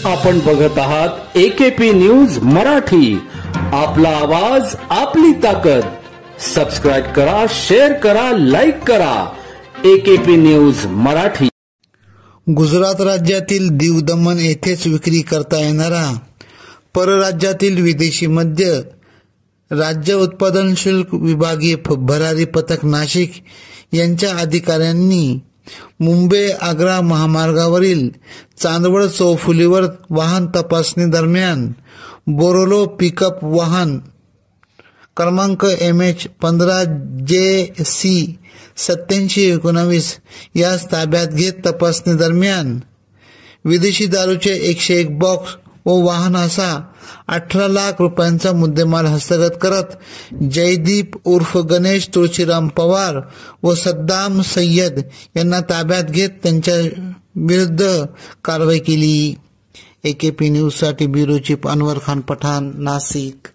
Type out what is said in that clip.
आपण बघत आहात एकेपी न्यूज मराठी. आपला आवाज आपली ताकद. सबस्क्राइब करा, शेअर करा, लाईक करा. AKP news Marathi. गुजरात राज्यातील दीव दमण येथेच विक्री करता येणारा परराज्यातील विदेशी मद्य राज्य उत्पादन शुल्क विभागीय भरारी पथक नाशिक यांच्या अधिकाऱ्यांनी मुंबई आग्रा महामार्गावरील चांदवड चौफुलीवर वाहन तपासणी दरम्यान बोरेलो पिकअप वाहन क्रमांक MH 15JC 8719 यास ताब्यात घेत तपासणी दरम्यान विदेशी दारूचे 101 बॉक्स व वाहनाचा 18 लाख रुपयांचा मुद्देमाल हस्तगत करत जयदीप उर्फ गणेश तुळशीराम पवार व सद्दाम सय्यद यांना ताब्यात घेत त्यांच्या विरुद्ध कारवाई केली. एकेपी न्यूज साठी ब्युरो चीफ अनवर खान पठाण, नाशिक.